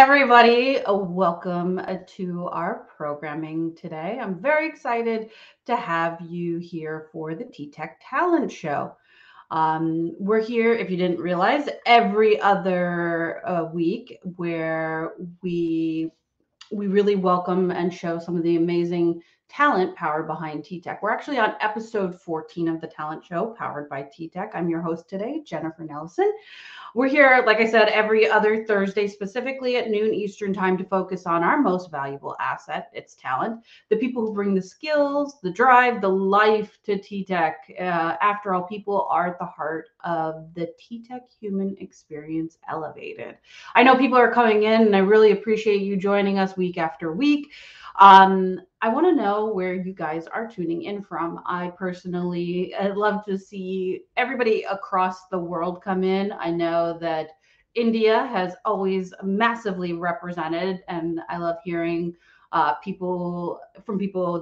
everybody. Welcome to our programming today. I'm very excited to have you here for the TTEC Talent Show. We're here, if you didn't realize, every other week where we really welcome and show some of the amazing talent powered behind TTEC. We're actually on episode 14 of the talent show powered by TTEC. I'm your host today, Jennifer Nelson. We're here, like I said, every other Thursday, specifically at noon Eastern time, to focus on our most valuable asset, its talent, the people who bring the skills, the drive, the life to TTEC. After all, people are at the heart of the TTEC Human Experience Elevated. I know people are coming in, and I really appreciate you joining us week after week. I want to know where you guys are tuning in from. I personally love to see everybody across the world come in. I know that India has always massively represented, and I love hearing people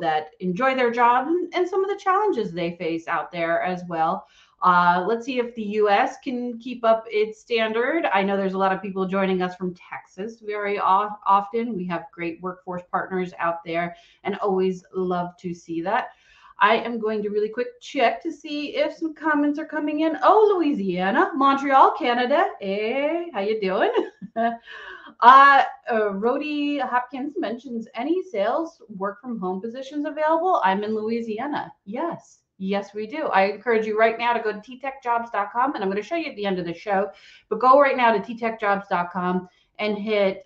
that enjoy their job and some of the challenges they face out there as well. Let's see if the US can keep up its standard. I know there's a lot of people joining us from Texas very often. We have great workforce partners out there and always love to see that. I am going to really quick check to see if some comments are coming in. Oh, Louisiana, Montreal, Canada. Hey, how you doing? Rhodey Hopkins mentions any sales work from home positions available. I'm in Louisiana. Yes. Yes, we do. I encourage you right now to go to ttechjobs.com, and I'm going to show you at the end of the show, but go right now to ttechjobs.com and hit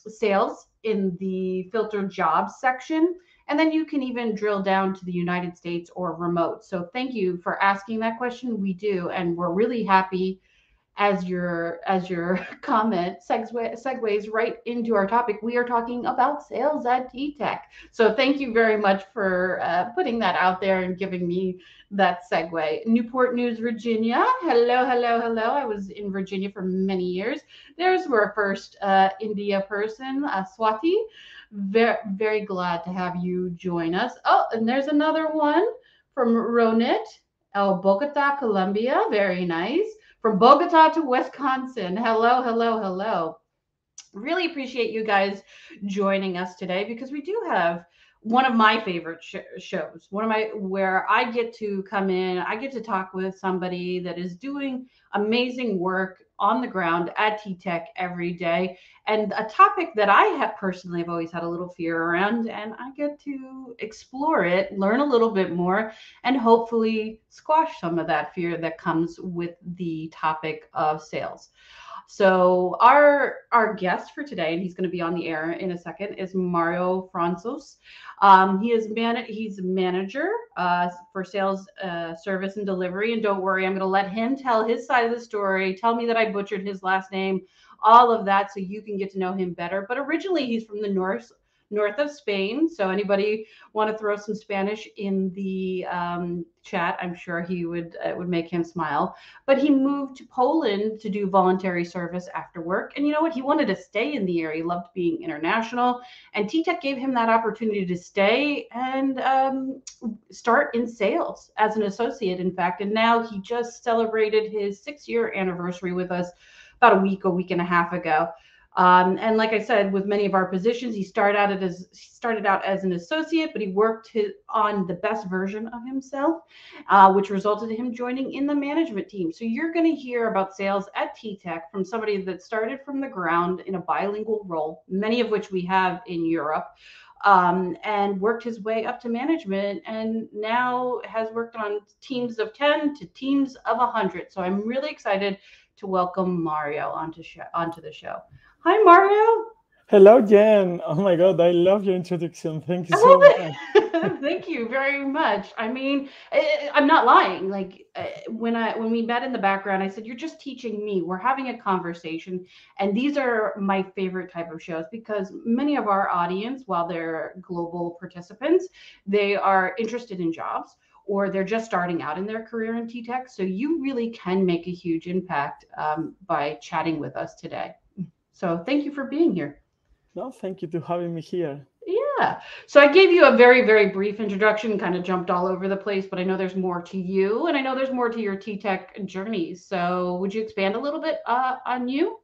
sales in the filtered jobs section. And then you can even drill down to the United States or remote. So thank you for asking that question. We do. And we're really happy as your comment segues right into our topic. We are talking about sales at TTEC. So thank you very much for putting that out there and giving me that segue. Newport News, Virginia. Hello, hello, hello. I was in Virginia for many years. There's our first India person, Swati. Very, very glad to have you join us. Oh, and there's another one from Ronit, Bogota, Colombia. Very nice. From Bogota to Wisconsin. Hello, hello, hello. Really appreciate you guys joining us today, because we do have one of my favorite shows, where I get to come in, I get to talk with somebody that is doing amazing work on the ground at TTEC every day, and a topic that I have always had a little fear around, and I get to explore it, learn a little bit more, and hopefully squash some of that fear that comes with the topic of sales. So our guest for today, and he's going to be on the air in a second, is Mario Francos. He's a manager for sales, service, and delivery. And don't worry, I'm going to let him tell his side of the story. Tell me that I butchered his last name, all of that, so you can get to know him better. But originally, he's from the north of Spain. So anybody want to throw some Spanish in the chat, I'm sure he would make him smile. But he moved to Poland to do voluntary service after work. And you know what? He wanted to stay in the area. He loved being international. And TTEC gave him that opportunity to stay and start in sales as an associate, in fact. And now he just celebrated his 6-year anniversary with us about a week and a half ago. And like I said, with many of our positions, he started out as an associate, but he worked on the best version of himself, which resulted in him joining in the management team. So you're going to hear about sales at TTEC from somebody that started from the ground in a bilingual role, many of which we have in Europe, and worked his way up to management, and now has worked on teams of 10 to teams of 100. So I'm really excited to welcome Mario onto the show. Hi, Mario. Hello, Jen. Oh my God, I love your introduction. Thank you so much. Thank you very much. I mean, I'm not lying. Like when we met in the background, I said, "You're just teaching me. We're having a conversation." And these are my favorite type of shows, because many of our audience, while they're global participants, they are interested in jobs, or they're just starting out in their career in TTEC. So you really can make a huge impact by chatting with us today. So thank you for being here. No, thank you for having me here. Yeah. So I gave you a very, very brief introduction, kind of jumped all over the place, but I know there's more to you, and I know there's more to your TTEC journey. So would you expand a little bit on you?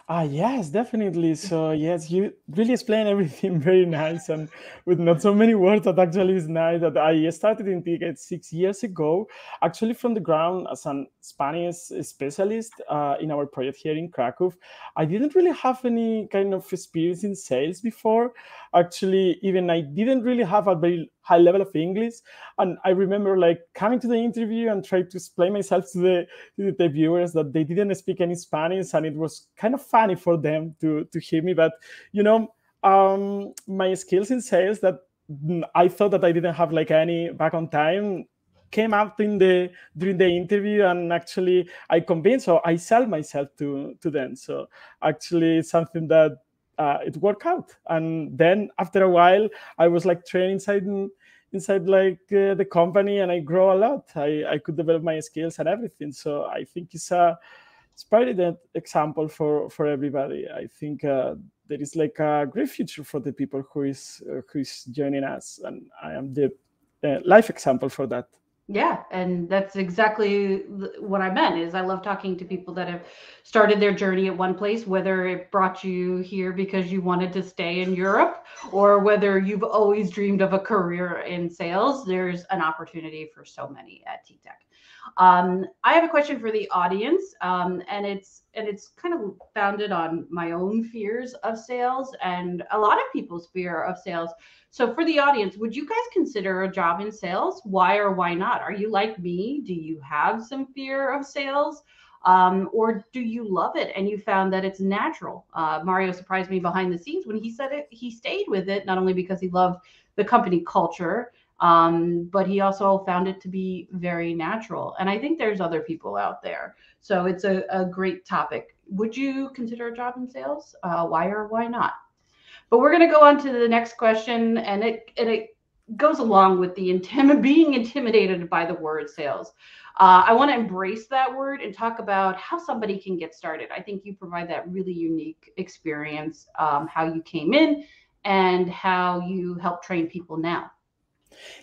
Yes, definitely. So yes, you really explain everything very nice and with not so many words. That actually is nice. That I started in TTEC 6 years ago, actually from the ground as an Spanish specialist in our project here in Krakow. I didn't really have any kind of experience in sales before. Actually, even I didn't really have a very high level of English. And I remember like coming to the interview and try to explain myself to the viewers that they didn't speak any Spanish, and it was kind of funny for them to hear me. But you know, my skills in sales that I thought that I didn't have like any back on time came out in the during the interview, and actually I convinced or I sell myself to them. So actually it's something that it worked out. And then after a while I was like trained inside like the company, and I grow a lot. I could develop my skills and everything. So I think it's probably that example for everybody. I think there is like a great future for the people who is joining us, and I am the life example for that. Yeah, and that's exactly what I meant is I love talking to people that have started their journey at one place, whether it brought you here because you wanted to stay in Europe or whether you've always dreamed of a career in sales. There's an opportunity for so many at TTEC. I have a question for the audience, and it's kind of founded on my own fears of sales and a lot of people's fear of sales. So for the audience, would you guys consider a job in sales? Why or why not? Are you like me? Do you have some fear of sales? Or do you love it and you found that it's natural? Mario surprised me behind the scenes when he said it. He stayed with it, not only because he loved the company culture, but he also found it to be very natural. And I think there's other people out there. So it's a great topic. Would you consider a job in sales? Why or why not? But we're going to go on to the next question, and it goes along with the being intimidated by the word sales. I want to embrace that word and talk about how somebody can get started. I think you provide that really unique experience, how you came in and how you help train people now.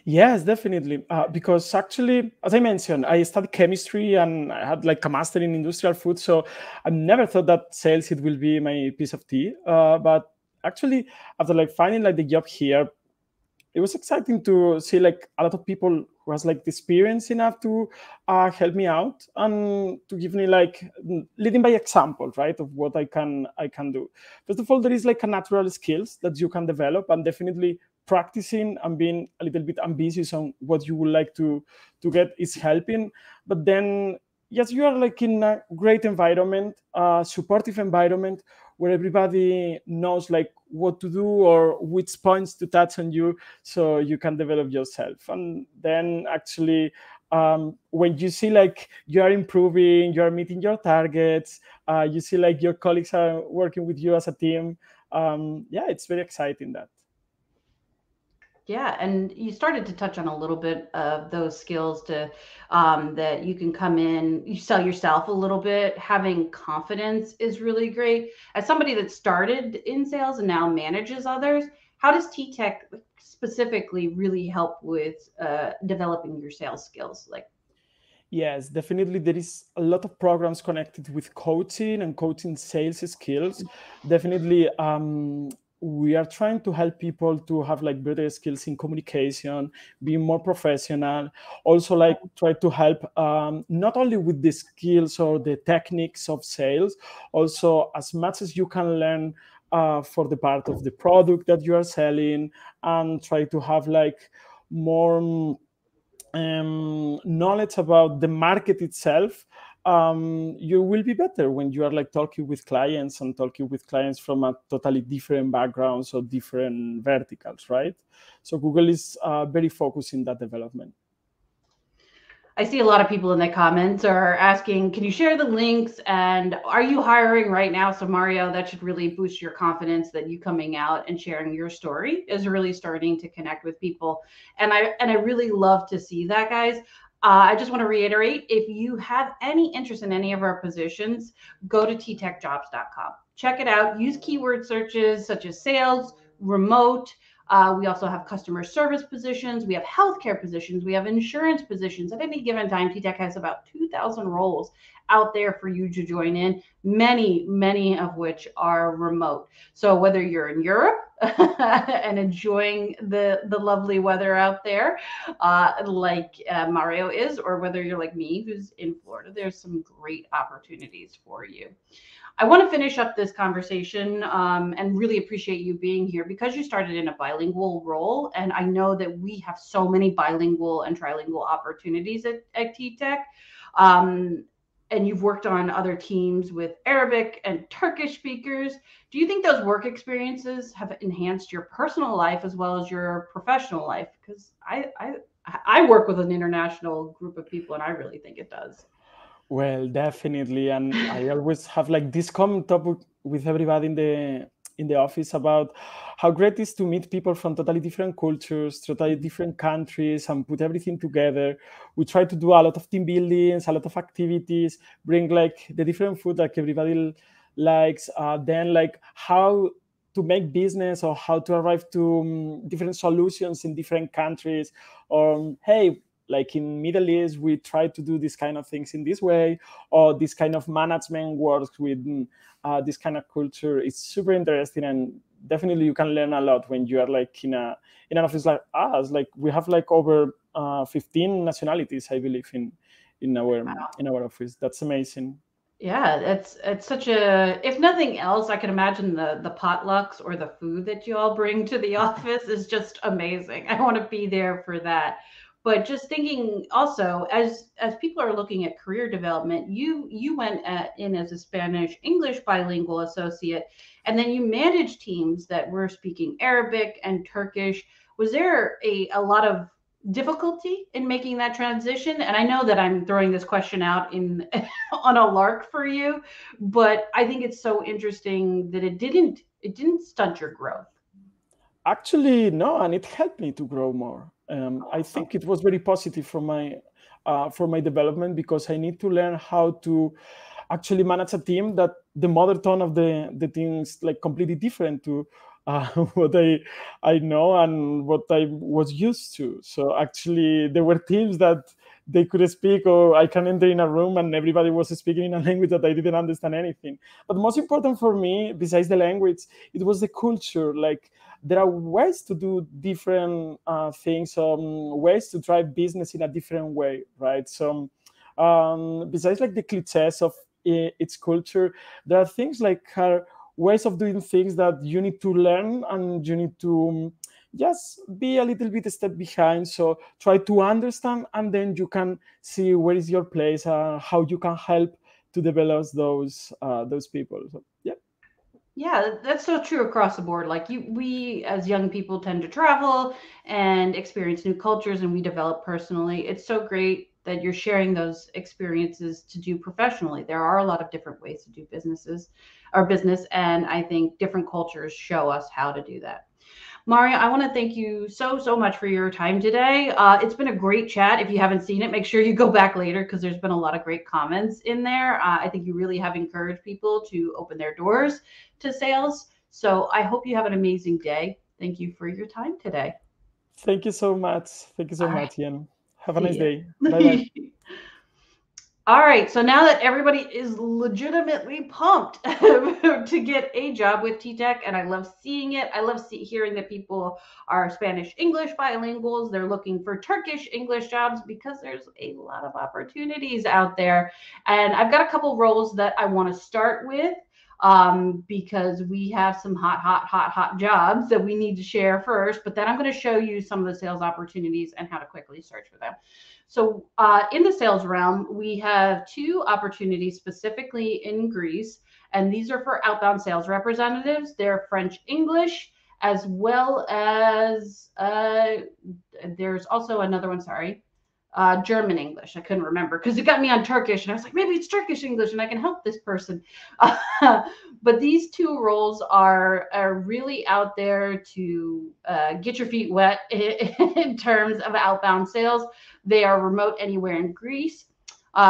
Yes, definitely. Because actually, as I mentioned, I studied chemistry and I had like a master in industrial food. So I never thought that sales it will be my piece of tea. But actually, after like finding like the job here, it was exciting to see like a lot of people who has like the experience enough to help me out and to give me like leading by example, right, of what I can do. First of all, there is like a natural skills that you can develop, and definitely practicing and being a little bit ambitious on what you would like to get is helping. But then yes, you are like in a great environment, supportive environment where everybody knows like what to do or which points to touch on you, so you can develop yourself. And then actually when you see like you are improving, you are meeting your targets, you see like your colleagues are working with you as a team, yeah, it's very exciting that. Yeah, and you started to touch on a little bit of those skills to that you can come in, you sell yourself a little bit. Having confidence is really great. As somebody that started in sales and now manages others, how does TTEC specifically really help with developing your sales skills? Like, Yes, definitely. There is a lot of programs connected with coaching and coaching sales skills. Definitely, we are trying to help people to have like better skills in communication, being more professional. Also, like try to help not only with the skills or the techniques of sales, also as much as you can learn for the part of the product that you are selling, and try to have like more knowledge about the market itself. You will be better when you are like talking with clients and talking with clients from a totally different backgrounds or different verticals, right? So Google is very focused in that development. I see a lot of people in the comments are asking, can you share the links and are you hiring right now? So Mario, that should really boost your confidence that you coming out and sharing your story is really starting to connect with people. And I really love to see that, guys. I just want to reiterate, if you have any interest in any of our positions, go to ttechjobs.com. Check it out. Use keyword searches such as sales, remote, We also have customer service positions. We have healthcare positions. We have insurance positions. At any given time, TTEC has about 2,000 roles out there for you to join in, many of which are remote. So whether you're in Europe and enjoying the lovely weather out there, like Mario is, or whether you're like me, who's in Florida, there's some great opportunities for you. I want to finish up this conversation and really appreciate you being here because you started in a bilingual role. And I know that we have so many bilingual and trilingual opportunities at TTEC. And you've worked on other teams with Arabic and Turkish speakers. Do you think those work experiences have enhanced your personal life as well as your professional life? Because I work with an international group of people, and I really think it does. Well, definitely, and I always have like this common topic with everybody in the office about how great it is to meet people from totally different cultures, totally different countries, and put everything together. We try to do a lot of team buildings, a lot of activities, bring like the different food like everybody likes. Then like how to make business or how to arrive to different solutions in different countries. Or hey, like in Middle East, we try to do this kind of things in this way, or this kind of management works with this kind of culture. It's super interesting, and definitely you can learn a lot when you are like in an office like us. Like we have like over 15 nationalities, I believe, in our office. That's amazing. Yeah, it's such a, if nothing else, I can imagine the potlucks or the food that you all bring to the office is just amazing. I want to be there for that. But just thinking also, as people are looking at career development, you went in as a Spanish English bilingual associate, and then you managed teams that were speaking Arabic and Turkish. Was there a lot of difficulty in making that transition? And I know that I'm throwing this question out in on a lark for you, but I think it's so interesting that it didn't stunt your growth. Actually, no, and it helped me to grow more. I think it was very positive for my development because I need to learn how to actually manage a team that the mother tongue of the team is like completely different to what I know and what I was used to. So actually, there were teams that they could speak, or I can enter in a room and everybody was speaking in a language that I didn't understand anything. But most important for me, besides the language, it was the culture. Like there are ways to do different things, ways to drive business in a different way, right? So besides like the cliches of its culture, there are things like ways of doing things that you need to learn, and you need to just be a little bit a step behind. So try to understand, and then you can see where is your place, how you can help to develop those people. So yeah. Yeah, that's so true across the board. Like we as young people tend to travel and experience new cultures, and we develop personally. It's so great that you're sharing those experiences to do professionally. There are a lot of different ways to do business, and I think different cultures show us how to do that. Mario, I want to thank you so much for your time today. It's been a great chat. If you haven't seen it, make sure you go back later because there's been a lot of great comments in there. I think you really have encouraged people to open their doors to sales. So I hope you have an amazing day. Thank you for your time today. Thank you so much. Thank you so All right. much, Ian. Have a nice See day. Bye bye. ya. All right, so now that everybody is legitimately pumped to get a job with TTEC, and I love seeing it. I love hearing that people are Spanish English bilinguals. They're looking for Turkish English jobs because there's a lot of opportunities out there. And I've got a couple roles that I want to start with because we have some hot jobs that we need to share first. But then I'm going to show you some of the sales opportunities and how to quickly search for them. So in the sales realm, we have two opportunities specifically in Greece, and these are for outbound sales representatives. They're French English, as well as there's also another one, sorry, German English. I couldn't remember because it got me on Turkish, and I was like, maybe it's Turkish English and I can help this person. But these two roles are really out there to get your feet wet in terms of outbound sales. They are remote anywhere in Greece,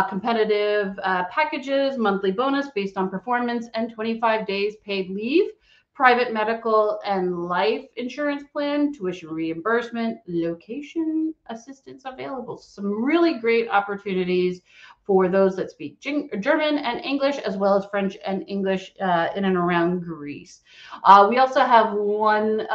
competitive packages, monthly bonus based on performance, and 25 days paid leave. private medical and life insurance plan, tuition reimbursement, location assistance available. Some really great opportunities for those that speak German and English, as well as French and English in and around Greece. We also have one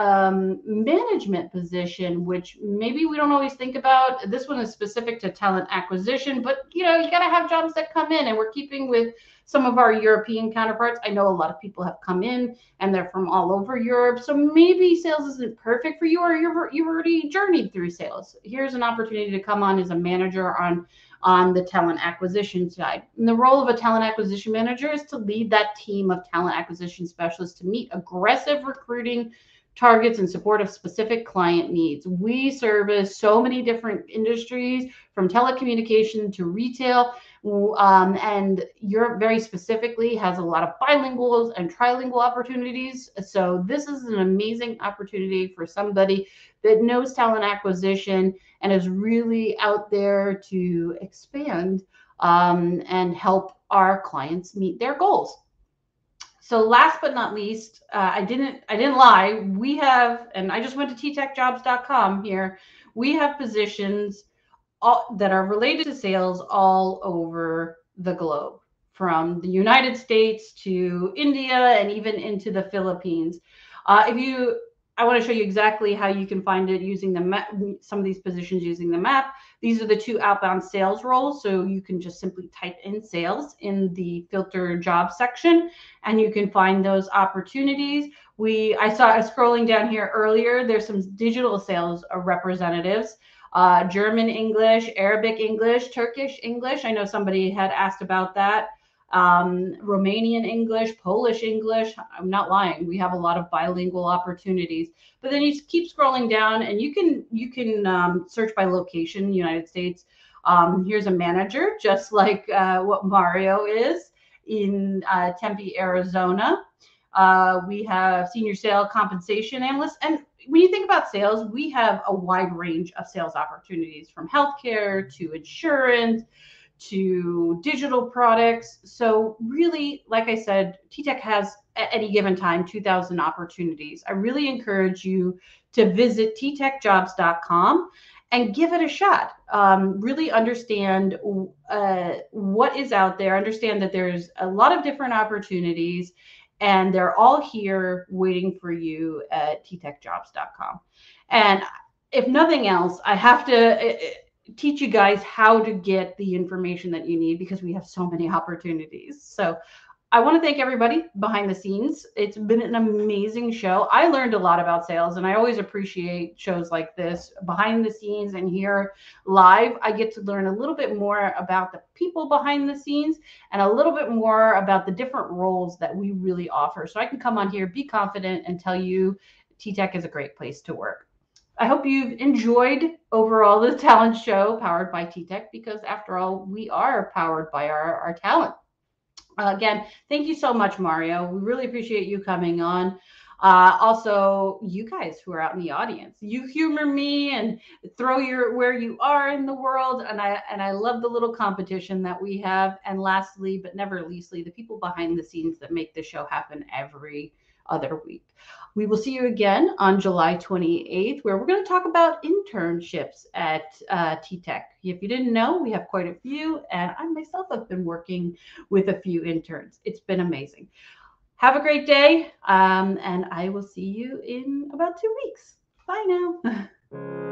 management position, which maybe we don't always think about. This one is specific to talent acquisition, but you got to have jobs that come in, and we're keeping with some of our European counterparts. I know a lot of people have come in and they're from all over Europe. So maybe sales isn't perfect for you, or you've already journeyed through sales. Here's an opportunity to come on as a manager on the talent acquisition side. And the role of a talent acquisition manager is to lead that team of talent acquisition specialists to meet aggressive recruiting targets in support of specific client needs. We service so many different industries, from telecommunication to retail, and Europe very specifically has a lot of bilinguals and trilingual opportunities. So this is an amazing opportunity for somebody that knows talent acquisition and is really out there to expand and help our clients meet their goals. So last but not least, I didn't lie. We have, and I just went to ttecjobs.com here. We have positions that are related to sales all over the globe, from the United States to India and even into the Philippines. I want to show you exactly how you can find it using the map, some of these positions using the map. These are the 2 outbound sales roles. So you can just simply type in sales in the filter job section, and you can find those opportunities. I saw scrolling down here earlier, there's some digital sales representatives. German English, Arabic English, Turkish English. I know somebody had asked about that. Romanian English, Polish English. I'm not lying. We have a lot of bilingual opportunities. But then you keep scrolling down, and you can search by location, United States. Here's a manager, just like what Mario is in Tempe, Arizona. We have senior sales compensation analysts. And when you think about sales, we have a wide range of sales opportunities, from healthcare to insurance to digital products. So really, like I said, TTEC has at any given time 2,000 opportunities. I really encourage you to visit ttecjobs.com and give it a shot. Really understand what is out there. Understand that there's a lot of different opportunities, and they're all here waiting for you at ttecjobs.com. And if nothing else, I have to teach you guys how to get the information that you need, because we have so many opportunities. So I want to thank everybody behind the scenes. It's been an amazing show. I learned a lot about sales, and I always appreciate shows like this, behind the scenes and here live. I get to learn a little bit more about the people behind the scenes and a little bit more about the different roles that we really offer. So I can come on here, be confident, and tell you TTEC is a great place to work. I hope you've enjoyed overall the talent show powered by TTEC, because after all, we are powered by our talent. Again, thank you so much, Mario. We really appreciate you coming on. Also, you guys who are out in the audience, you humor me and throw where you are in the world, and I love the little competition that we have. And lastly, but never leastly, the people behind the scenes that make the show happen every other week. We will see you again on July 28th, where we're going to talk about internships at TTEC. If you didn't know, we have quite a few, and I myself have been working with a few interns. It's been amazing. Have a great day, and I will see you in about 2 weeks. Bye now.